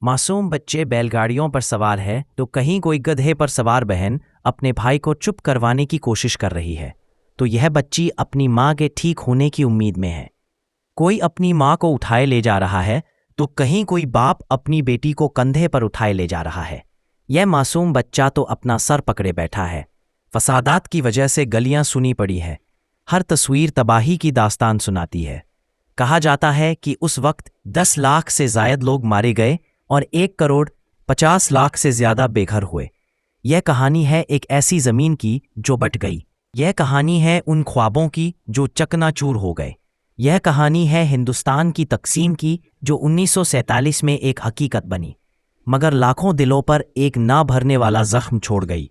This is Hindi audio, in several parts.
मासूम बच्चे बैलगाड़ियों पर सवार है तो कहीं कोई गधे पर सवार बहन अपने भाई को चुप करवाने की कोशिश कर रही है तो यह बच्ची अपनी माँ के ठीक होने की उम्मीद में है। कोई अपनी माँ को उठाए ले जा रहा है तो कहीं कोई बाप अपनी बेटी को कंधे पर उठाए ले जा रहा है। यह मासूम बच्चा तो अपना सर पकड़े बैठा है। फसादात की वजह से गलियां सुनी पड़ी है। हर तस्वीर तबाही की दास्तान सुनाती है। कहा जाता है कि उस वक्त 10 लाख से ज़ायद लोग मारे गए और 1 करोड़ 50 लाख से ज़्यादा बेघर हुए। यह कहानी है एक ऐसी ज़मीन की जो बट गई। यह कहानी है उन ख्वाबों की जो चकनाचूर हो गए। यह कहानी है हिंदुस्तान की तकसीम की जो 1947 में एक हकीकत बनी, मगर लाखों दिलों पर एक ना भरने वाला जख्म छोड़ गई।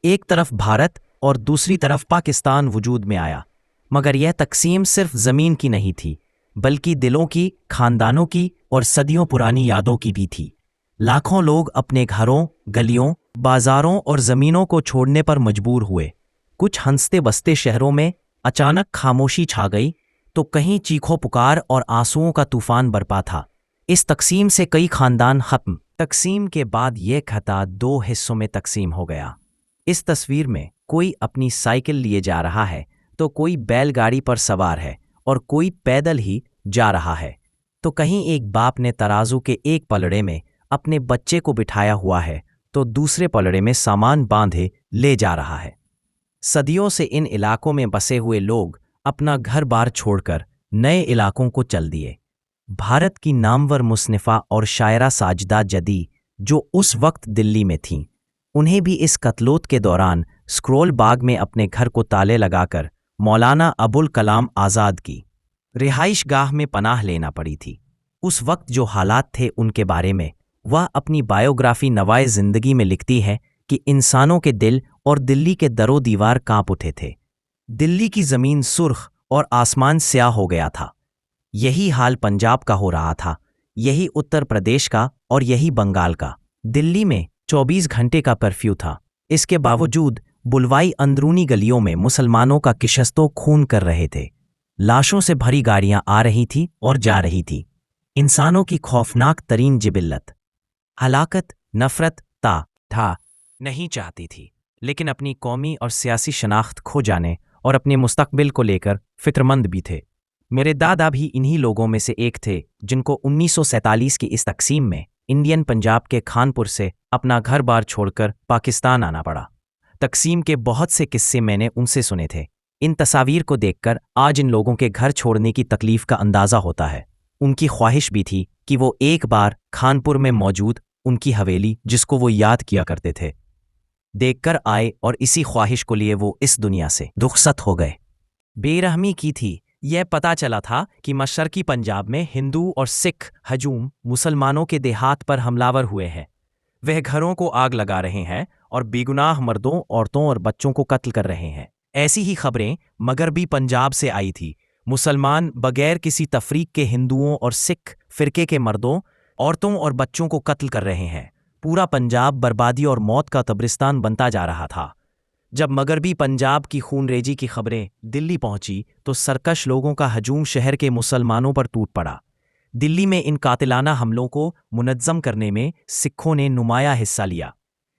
एक तरफ भारत और दूसरी तरफ पाकिस्तान वजूद में आया, मगर यह तकसीम सिर्फ ज़मीन की नहीं थी, बल्कि दिलों की, खानदानों की और सदियों पुरानी यादों की भी थी। लाखों लोग अपने घरों, गलियों, बाजारों और ज़मीनों को छोड़ने पर मजबूर हुए। कुछ हंसते बसते शहरों में अचानक खामोशी छा गई तो कहीं चीखों पुकार और आंसुओं का तूफान बरपा था। इस तकसीम से कई खानदान खत्म। तकसीम के बाद यह खता 2 हिस्सों में तकसीम हो गया। इस तस्वीर में कोई अपनी साइकिल लिए जा रहा है तो कोई बैलगाड़ी पर सवार है और कोई पैदल ही जा रहा है, तो कहीं एक बाप ने तराजू के एक पलड़े में अपने बच्चे को बिठाया हुआ है तो दूसरे पलड़े में सामान बांधे ले जा रहा है। सदियों से इन इलाकों में बसे हुए लोग अपना घर बार छोड़कर नए इलाकों को चल दिए। भारत की नामवर मुस्निफा और शायरा साजिदा जदी, जो उस वक्त दिल्ली में थीं, उन्हें भी इस कत्लोत के दौरान स्क्रोल बाग में अपने घर को ताले लगाकर मौलाना अबुल कलाम आज़ाद की रिहाइश गाह में पनाह लेना पड़ी थी। उस वक्त जो हालात थे उनके बारे में वह अपनी बायोग्राफी नवाए ज़िंदगी में लिखती है कि इंसानों के दिल और दिल्ली के दरो दीवार कांप उठे थे। दिल्ली की ज़मीन सुर्ख और आसमान स्याह हो गया था। यही हाल पंजाब का हो रहा था, यही उत्तर प्रदेश का और यही बंगाल का। दिल्ली में 24 घंटे का कर्फ्यू था। इसके बावजूद बुलवाई अंदरूनी गलियों में मुसलमानों का किशस्तों खून कर रहे थे। लाशों से भरी गाड़ियां आ रही थी और जा रही थी। इंसानों की खौफनाक तरीन जिबिल्लत, हलाकत, नफरत था नहीं चाहती थी, लेकिन अपनी कौमी और सियासी शनाख्त खो जाने और अपने मुस्तकबिल को लेकर फिक्रमंद भी थे। मेरे दादा भी इन्हीं लोगों में से एक थे जिनको 1947 की इस तकसीम में इंडियन पंजाब के खानपुर से अपना घर बार छोड़कर पाकिस्तान आना पड़ा। तकसीम के बहुत से किस्से मैंने उनसे सुने थे। इन तस्वीर को देखकर आज इन लोगों के घर छोड़ने की तकलीफ का अंदाज़ा होता है। उनकी ख्वाहिश भी थी कि वो एक बार खानपुर में मौजूद उनकी हवेली, जिसको वो याद किया करते थे, देखकर आए और इसी ख्वाहिश को लिए वो इस दुनिया से रुखसत हो गए। बेरहमी की थी। यह पता चला था कि मशरकी पंजाब में हिंदू और सिख हजूम मुसलमानों के देहात पर हमलावर हुए हैं। वह घरों को आग लगा रहे हैं और बेगुनाह मर्दों, औरतों और बच्चों को कत्ल कर रहे हैं। ऐसी ही खबरें मगरबी पंजाब से आई थी। मुसलमान बगैर किसी तफरीक के हिंदुओं और सिख फिरके के मर्दों, औरतों और बच्चों को कत्ल कर रहे हैं। पूरा पंजाब बर्बादी और मौत का कब्रिस्तान बनता जा रहा था। जब मगरबी पंजाब की खूनरेजी की खबरें दिल्ली पहुंची तो सरकश लोगों का हजूम शहर के मुसलमानों पर टूट पड़ा। दिल्ली में इन कातिलाना हमलों को मुनज़्ज़म करने में सिखों ने नुमाया हिस्सा लिया।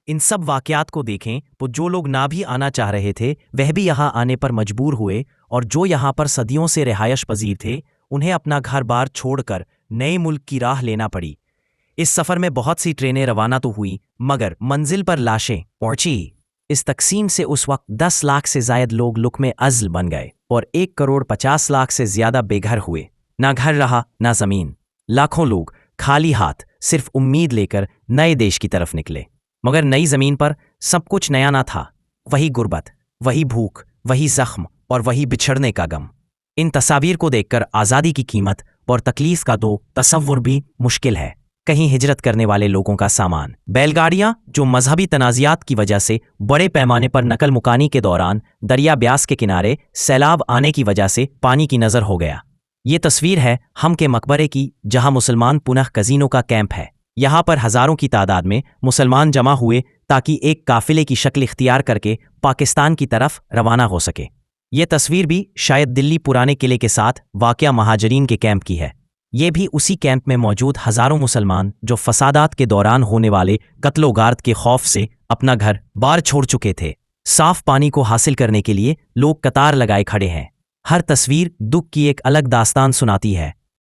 इन सब वाक़यात को देखें तो जो लोग ना भी आना चाह रहे थे वह भी यहाँ आने पर मजबूर हुए, और जो यहाँ पर सदियों से रिहायश पजीर थे उन्हें अपना घर बार छोड़कर नए मुल्क की राह लेना पड़ी। इस सफ़र में बहुत सी ट्रेनें रवाना तो हुई, मगर मंजिल पर लाशें पहुंची। इस तकसीम से उस वक्त 10 लाख से ज़ायद लोग लुक़्मे अज़्ल बन गए और 1 करोड़ 50 लाख से ज़्यादा बेघर हुए। ना घर रहा ना ज़मीन। लाखों लोग खाली हाथ सिर्फ उम्मीद लेकर नए देश की तरफ निकले, मगर नई ज़मीन पर सब कुछ नया ना था। वही गुर्बत, वही भूख, वही ज़ख्म और वही बिछड़ने का गम। इन तस्वीर को देखकर आज़ादी की कीमत और तकलीफ का तो तसव्वुर भी मुश्किल है। कहीं हिजरत करने वाले लोगों का सामान, बैलगाड़ियां जो मजहबी तनाज़ियात की वजह से बड़े पैमाने पर नकल मुकानी के दौरान दरिया ब्यास के किनारे सैलाब आने की वजह से पानी की नज़र हो गया। ये तस्वीर है हम के मकबरे की, जहां मुसलमान पुनः कज़ीनों का कैंप है। यहाँ पर हज़ारों की तादाद में मुसलमान जमा हुए ताकि एक काफिले की शक्ल इख्तियार करके पाकिस्तान की तरफ रवाना हो सके। ये तस्वीर भी शायद दिल्ली पुराने किले के साथ वाक़या महाजरीन के कैंप की है। ये भी उसी कैंप में मौजूद हजारों मुसलमान जो फसादात के दौरान होने वाले कत्लो-गार्द के खौफ से अपना घर बार छोड़ चुके थे। साफ पानी को हासिल करने के लिए लोग कतार लगाए खड़े हैं। हर तस्वीर दुख की एक अलग दास्तान सुनाती है।